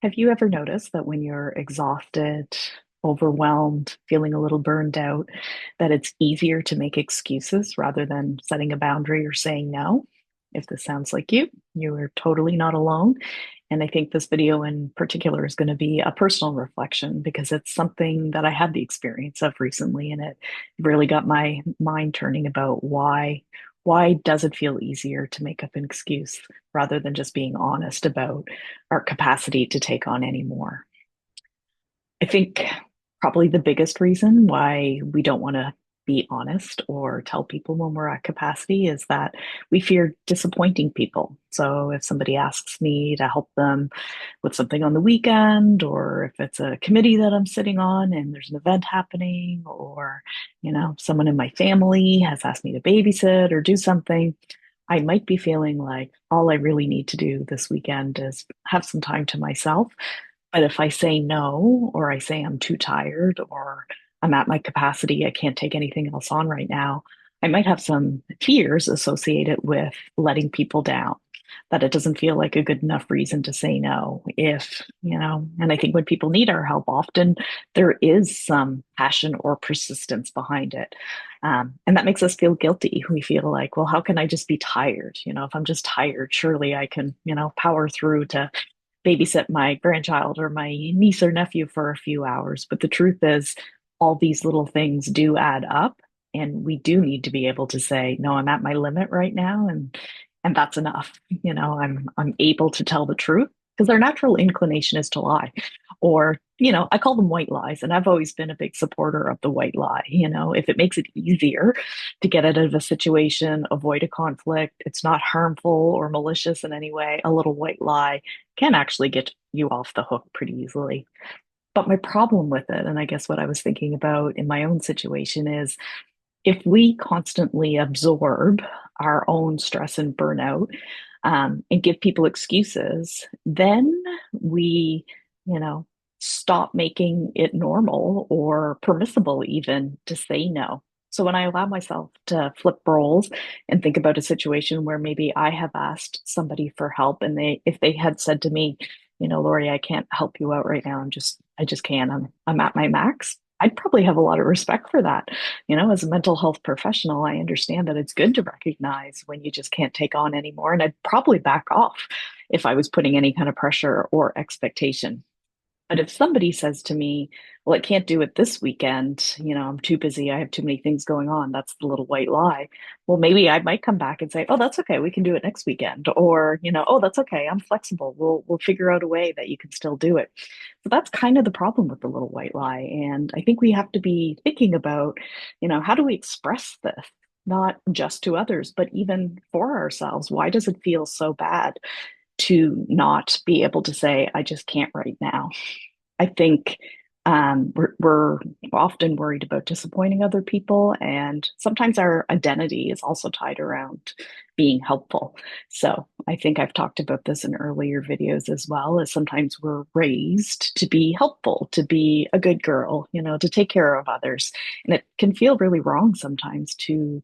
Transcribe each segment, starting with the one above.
Have you ever noticed that when you're exhausted, overwhelmed, feeling a little burned out, that it's easier to make excuses rather than setting a boundary or saying no? If this sounds like you are totally not alone. And I think this video in particular is going to be a personal reflection because it's something that I had the experience of recently, and it really got my mind turning about why does it feel easier to make up an excuse rather than just being honest about our capacity to take on any more. I think probably the biggest reason why we don't want to be honest or tell people when we're at capacity is that we fear disappointing people. So if somebody asks me to help them with something on the weekend, or if it's a committee that I'm sitting on and there's an event happening, or, someone in my family has asked me to babysit or do something, I might be feeling like all I really need to do this weekend is have some time to myself. But if I say no, or I say I'm too tired, or I'm at my capacity, I can't take anything else on right now, I might have some fears associated with letting people down, that it doesn't feel like a good enough reason to say no. And I think when people need our help, often there is some passion or persistence behind it. And that makes us feel guilty. We feel like, well, how can I just be tired? If I'm just tired, surely I can, power through to babysit my grandchild or my niece or nephew for a few hours. But the truth is, all these little things do add up, and we do need to be able to say, no, I'm at my limit right now, and that's enough. I'm able to tell the truth because our natural inclination is to lie. Or, I call them white lies. And I've always been a big supporter of the white lie. If it makes it easier to get out of a situation, avoid a conflict, it's not harmful or malicious in any way, a little white lie can actually get you off the hook pretty easily. But my problem with it, and I guess what I was thinking about in my own situation, is if we constantly absorb our own stress and burnout, and give people excuses, then we, you know, stop making it normal or permissible even to say no. So when I allow myself to flip roles and think about a situation where maybe I have asked somebody for help, and if they had said to me, Lori, I can't help you out right now. I just can't. I'm at my max. I'd probably have a lot of respect for that. As a mental health professional, I understand that it's good to recognize when you just can't take on anymore. And I'd probably back off if I was putting any kind of pressure or expectation. But if somebody says to me, well, I can't do it this weekend, I'm too busy, I have too many things going on, that's the little white lie. Well, maybe I might come back and say, oh, that's okay, we can do it next weekend. Or, oh, that's okay, I'm flexible. We'll figure out a way that you can still do it. So that's kind of the problem with the little white lie. And I think we have to be thinking about, how do we express this? Not just to others, but even for ourselves. Why does it feel so bad to not be able to say, I just can't right now? I think we're often worried about disappointing other people, and sometimes our identity is also tied around being helpful. So I think I've talked about this in earlier videos as well, as sometimes we're raised to be helpful, to be a good girl, to take care of others. And it can feel really wrong sometimes to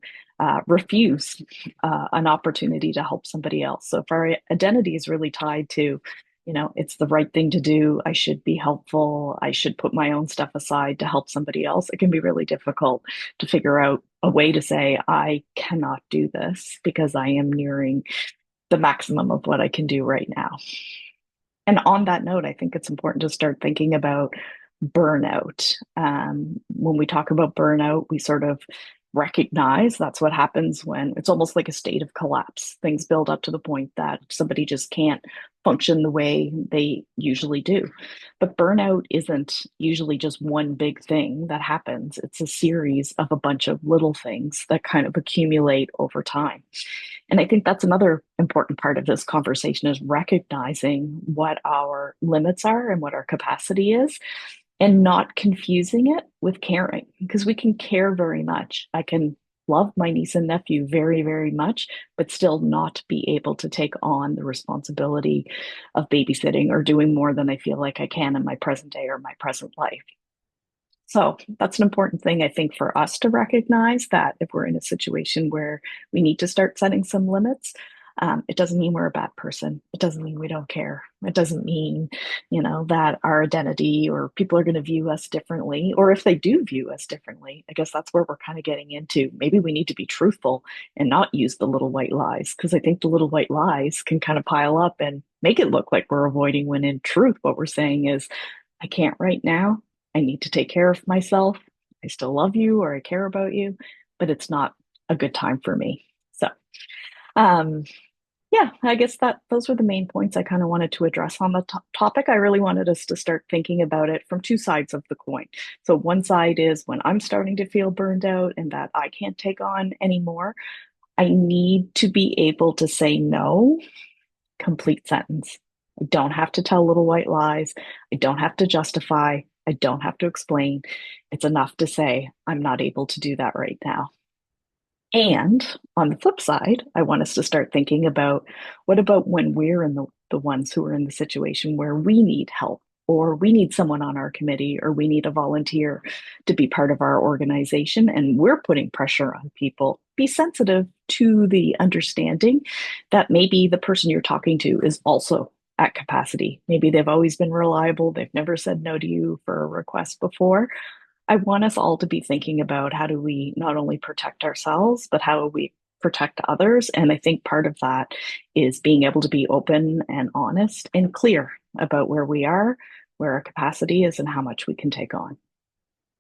refuse an opportunity to help somebody else. So if our identity is really tied to, it's the right thing to do, I should be helpful, I should put my own stuff aside to help somebody else, it can be really difficult to figure out a way to say, I cannot do this because I am nearing the maximum of what I can do right now. And on that note, I think it's important to start thinking about burnout. When we talk about burnout, we sort of recognize that's what happens when it's almost like a state of collapse. Things build up to the point that somebody just can't function the way they usually do. But burnout isn't usually just one big thing that happens, it's a series of a bunch of little things that kind of accumulate over time. And I think that's another important part of this conversation is recognizing what our limits are and what our capacity is, and not confusing it with caring, because we can care very much. I can love my niece and nephew very, very much, but still not be able to take on the responsibility of babysitting or doing more than I feel like I can in my present day or my present life. So that's an important thing, I think, for us to recognize, that if we're in a situation where we need to start setting some limits, It doesn't mean we're a bad person. It doesn't mean we don't care. It doesn't mean, that our identity or people are going to view us differently. Or if they do view us differently, I guess that's where we're kind of getting into. Maybe we need to be truthful and not use the little white lies, because I think the little white lies can kind of pile up and make it look like we're avoiding, when in truth, what we're saying is, I can't right now. I need to take care of myself. I still love you or I care about you, but it's not a good time for me. So, um, yeah, I guess that those were the main points I kind of wanted to address on the topic. I really wanted us to start thinking about it from two sides of the coin. So one side is when I'm starting to feel burned out and that I can't take on anymore, I need to be able to say no, complete sentence. I don't have to tell little white lies. I don't have to justify. I don't have to explain. It's enough to say, I'm not able to do that right now. And on the flip side, I want us to start thinking about, what about when we're in the ones who are in the situation where we need help, or we need someone on our committee, or we need a volunteer to be part of our organization, and we're putting pressure on people. Be sensitive to the understanding that maybe the person you're talking to is also at capacity. Maybe they've always been reliable, they've never said no to you for a request before. I want us all to be thinking about, how do we not only protect ourselves, but how do we protect others? And I think part of that is being able to be open and honest and clear about where we are, where our capacity is, and how much we can take on.